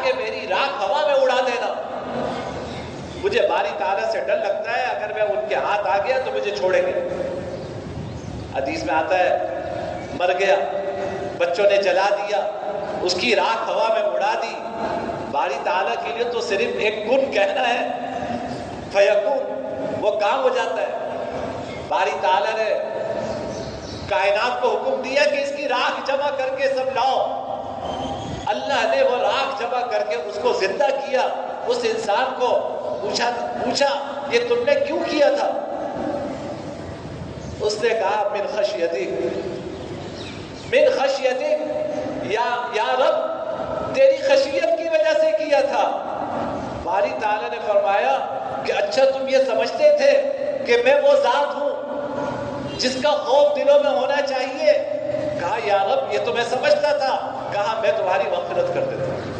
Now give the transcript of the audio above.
کہ میری راکھ ہوا میں اڑا دینا. مجھے باری تعالیٰ سے ڈر لگتا ہے اگر میں ان کے ہاتھ آ گیا تو مجھے چھوڑیں گے. حدیث میں آتا ہے مر گیا, بچوں نے جلا دیا, اس کی راکھ ہوا میں اڑا دی. باری تعالیٰ کے لیے تو صرف ایک کن کہنا ہے, فیکون, وہ کام ہو جاتا ہے. باری تعالیٰ نے کائنات کو حکم دیا کہ اس کی راکھ جمع کر کے سب لاؤ. اللہ نے وہ راکھ جمع کر کے اس کو زندہ کیا. اس انسان کو پوچھا یہ تم نے کیوں کیا تھا؟ اس نے کہا من خشیتک یا رب, تیری خشیت کی وجہ سے کیا تھا. باری تعالیٰ نے فرمایا کہ اچھا تم یہ سمجھتے تھے کہ میں وہ ذات ہوں جس کا خوف دلوں میں ہونا چاہیے؟ کہا یا رب یہ تو میں سمجھتا تھا. کہا میں تمہاری مغفرت کر دیتا ہوں.